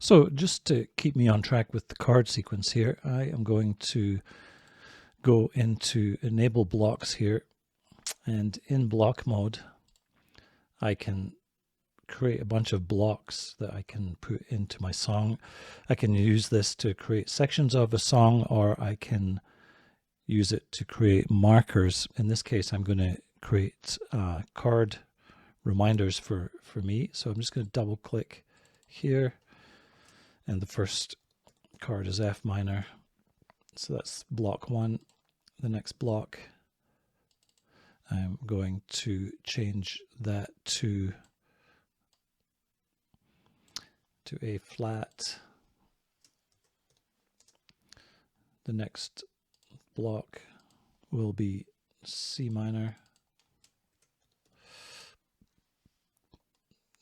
So just to keep me on track with the chord sequence here, I am going to go into enable blocks here, and in block mode I can create a bunch of blocks that I can put into my song. I can use this to create sections of a song, or I can use it to create markers. In this case I'm going to create chord reminders for me. So I'm just going to double click here, and the first chord is F minor, so that's block 1. The next block I'm going to change that to A flat. The next block will be C minor.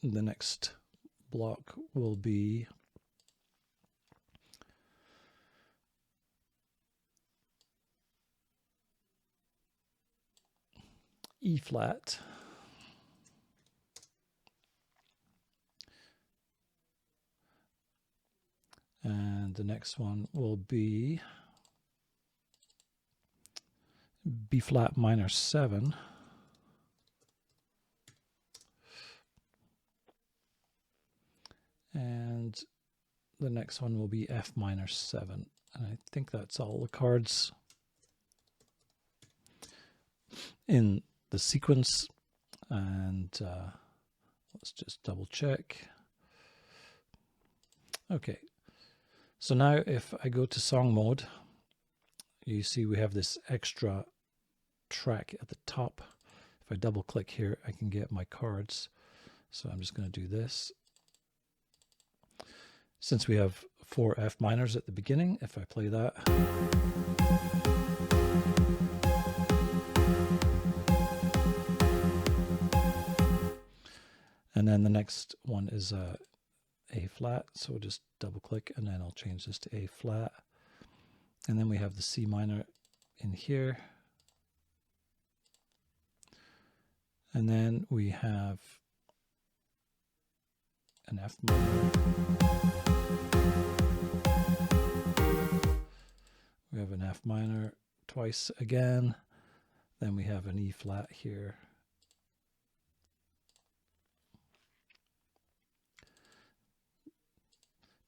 The next block will be E flat. And the next one will be B flat minor 7. And the next one will be F minor 7. And I think that's all the chords in the sequence. And let's just double check. Okay, so now if I go to song mode, you see we have this extra track at the top. If I double click here, I can get my chords. So I'm just going to do this. Since we have 4 F minors at the beginning, if I play that, and then the next one is A flat, so we'll just double click and then I'll change this to A flat. And then we have the C minor in here. And then we have an F minor. We have an F minor twice again. Then we have an E flat here.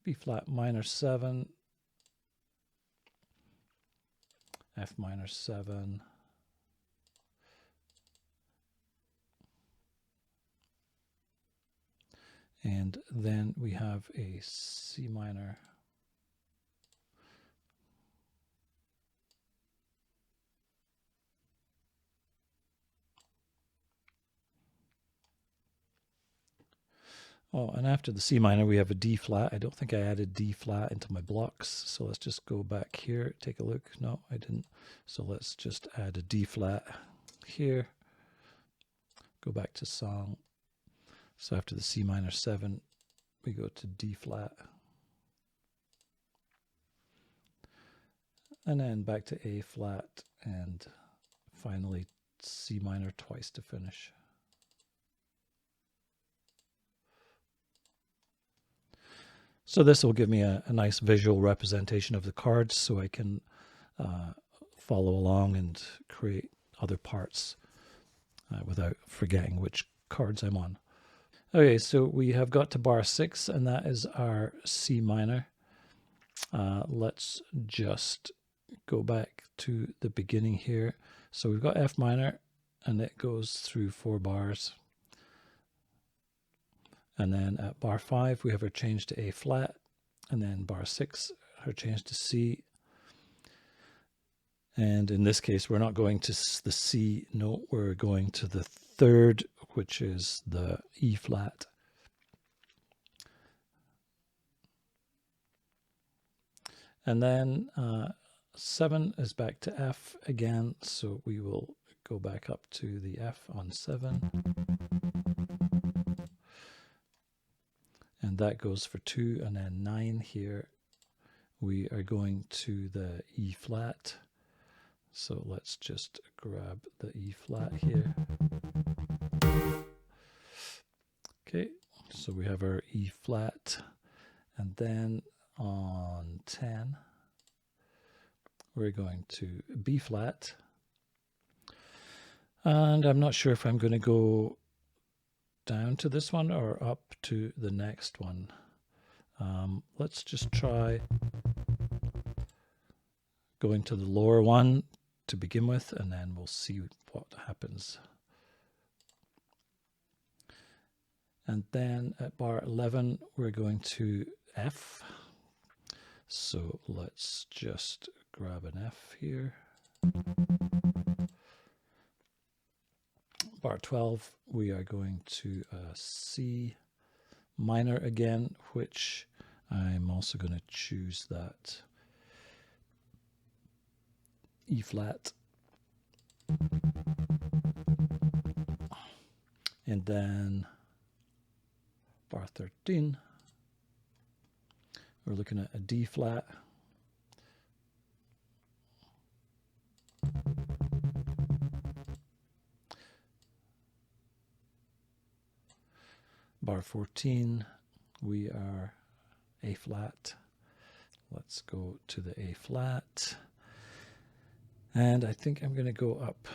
B flat minor 7. F minor 7. And then we have a C minor. Oh, and after the C minor, we have a D flat. I don't think I added D flat into my blocks. So let's just go back here, take a look. No, I didn't. So let's just add a D flat here. Go back to song. So after the C minor 7, we go to D flat. And then back to A flat, and finally C minor twice to finish. So this will give me a nice visual representation of the chords, so I can follow along and create other parts without forgetting which chords I'm on. Okay, so we have got to bar 6, and that is our C minor. Let's just go back to the beginning here. So we've got F minor, and it goes through 4 bars. And then at bar 5, we have our change to A flat. And then bar 6, our change to C. And in this case, we're not going to the C note, we're going to the 3rd, which is the E flat. And then 7 is back to F again, so we will go back up to the F on 7. And that goes for 2, and then 9 here. We are going to the E flat. So let's just grab the E flat here. Okay, so we have our E flat, And then on 10, we're going to B flat. And I'm not sure if I'm going to go down to this one or up to the next one. Let's just try going to the lower one to begin with, and then we'll see what happens. And then at bar 11, we're going to F. So let's just grab an F here. Bar 12, we are going to C minor again, which I'm also going to choose that E flat. And then bar 13, we're looking at a D flat. Bar 14, we are A flat. Let's go to the A flat. And I think I'm going to go up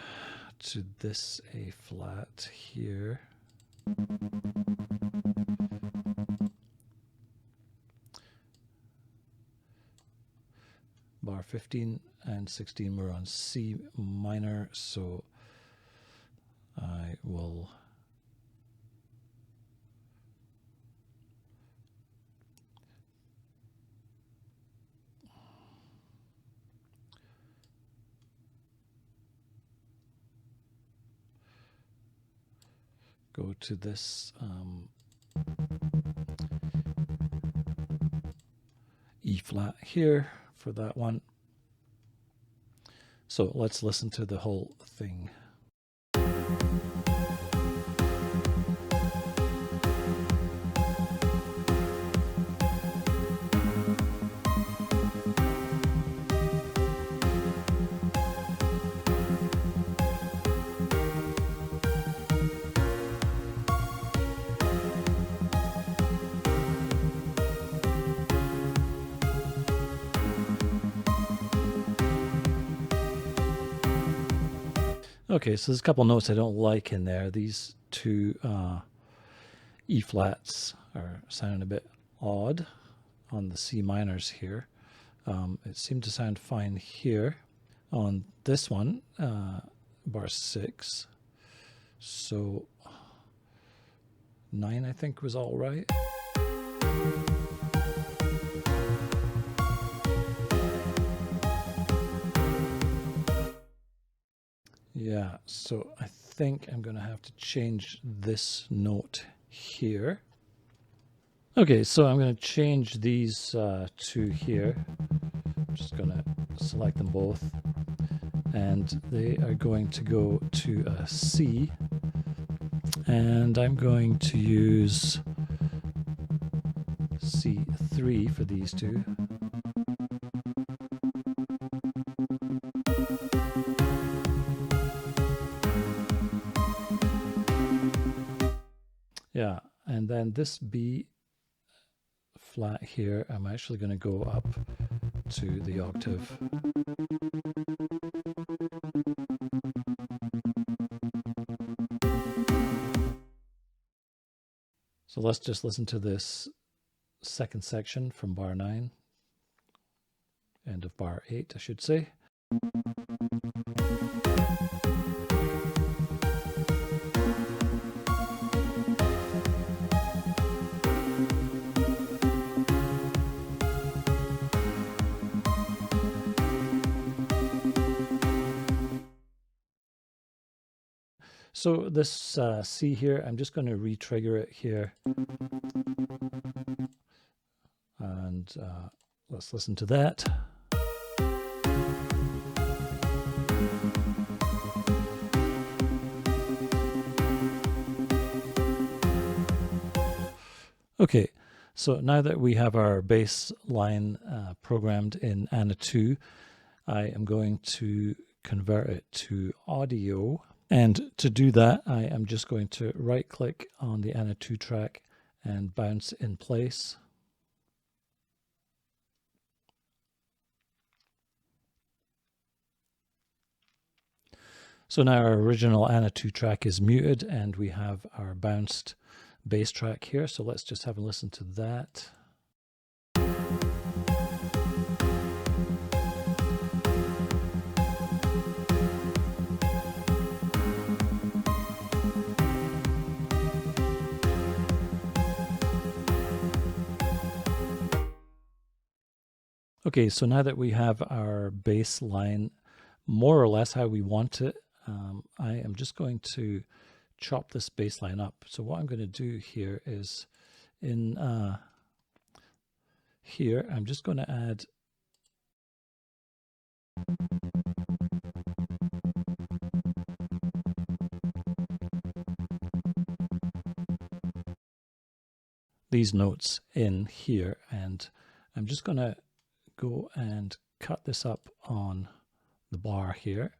to this A flat here. Bar 15 and 16 we're on C minor, so I will go to this E flat here for that one. So let's listen to the whole thing. Okay, so there's a couple notes I don't like in there. These two E flats are sounding a bit odd on the C minors here. It seemed to sound fine here on this one, bar 6. So 9 I think was all right. Yeah, so I think I'm going to have to change this note here. Okay, so I'm going to change these two here. I'm just going to select them both. And they are going to go to a C. And I'm going to use C3 for these two. Yeah, and then this B flat here, I'm actually going to go up to the octave. So let's just listen to this second section from bar 9, end of bar 8, I should say. So this C here, I'm just going to re-trigger it here. And let's listen to that. Okay, so now that we have our bass line programmed in Anna 2, I am going to convert it to audio. And to do that, I am just going to right click on the Anna 2 track and bounce in place. So now our original Anna 2 track is muted and we have our bounced bass track here. So let's just have a listen to that. Okay, so now that we have our bass line more or less how we want it, I am just going to chop this bass line up. So what I'm going to do here is in here, I'm just going to add these notes in here, and I'm just going to go and cut this up on the bar here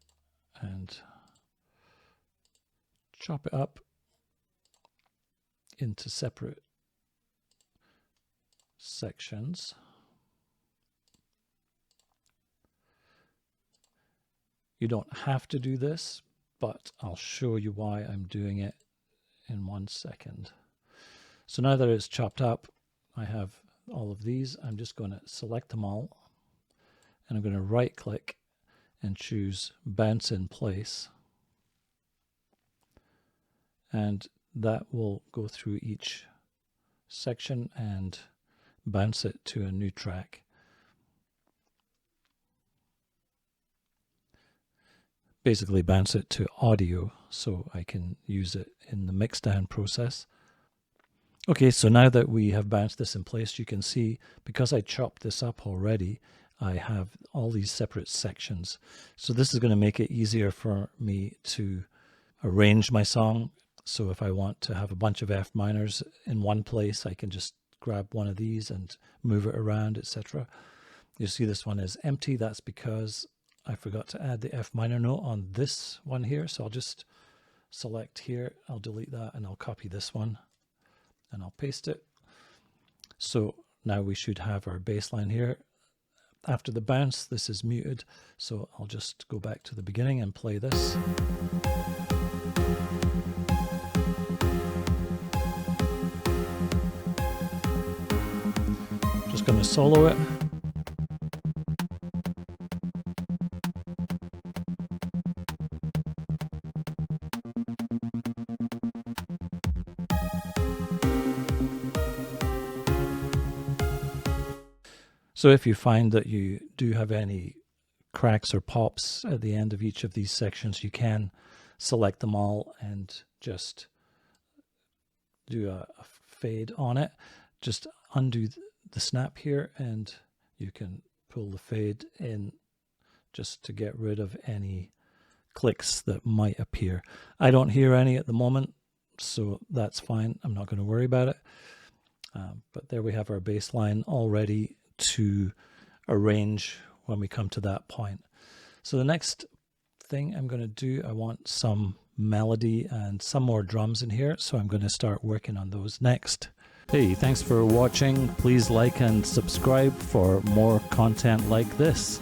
and chop it up into separate sections. You don't have to do this, but I'll show you why I'm doing it in 1 second. So now that it's chopped up, I have all of these. I'm just going to select them all, and I'm going to right click and choose bounce in place, and that will go through each section and bounce it to a new track. Basically bounce it to audio so I can use it in the mixdown process. Okay, so now that we have bounced this in place, you can see because I chopped this up already, I have all these separate sections. So this is going to make it easier for me to arrange my song. So if I want to have a bunch of F minors in one place, I can just grab one of these and move it around, etc. You see this one is empty. That's because I forgot to add the F minor note on this one here. So I'll just select here, I'll delete that, and I'll copy this one and I'll paste it. So now we should have our bass line here. After the bounce, this is muted. So I'll just go back to the beginning and play this. Just going to solo it. So if you find that you do have any cracks or pops at the end of each of these sections, you can select them all and just do a fade on it. Just undo the snap here and you can pull the fade in just to get rid of any clicks that might appear. I don't hear any at the moment, so that's fine. I'm not going to worry about it. But there we have our bass line all ready to arrange when we come to that point. So the next thing I'm going to do, I want some melody and some more drums in here, so I'm going to start working on those next. Hey, thanks for watching. Please like and subscribe for more content like this.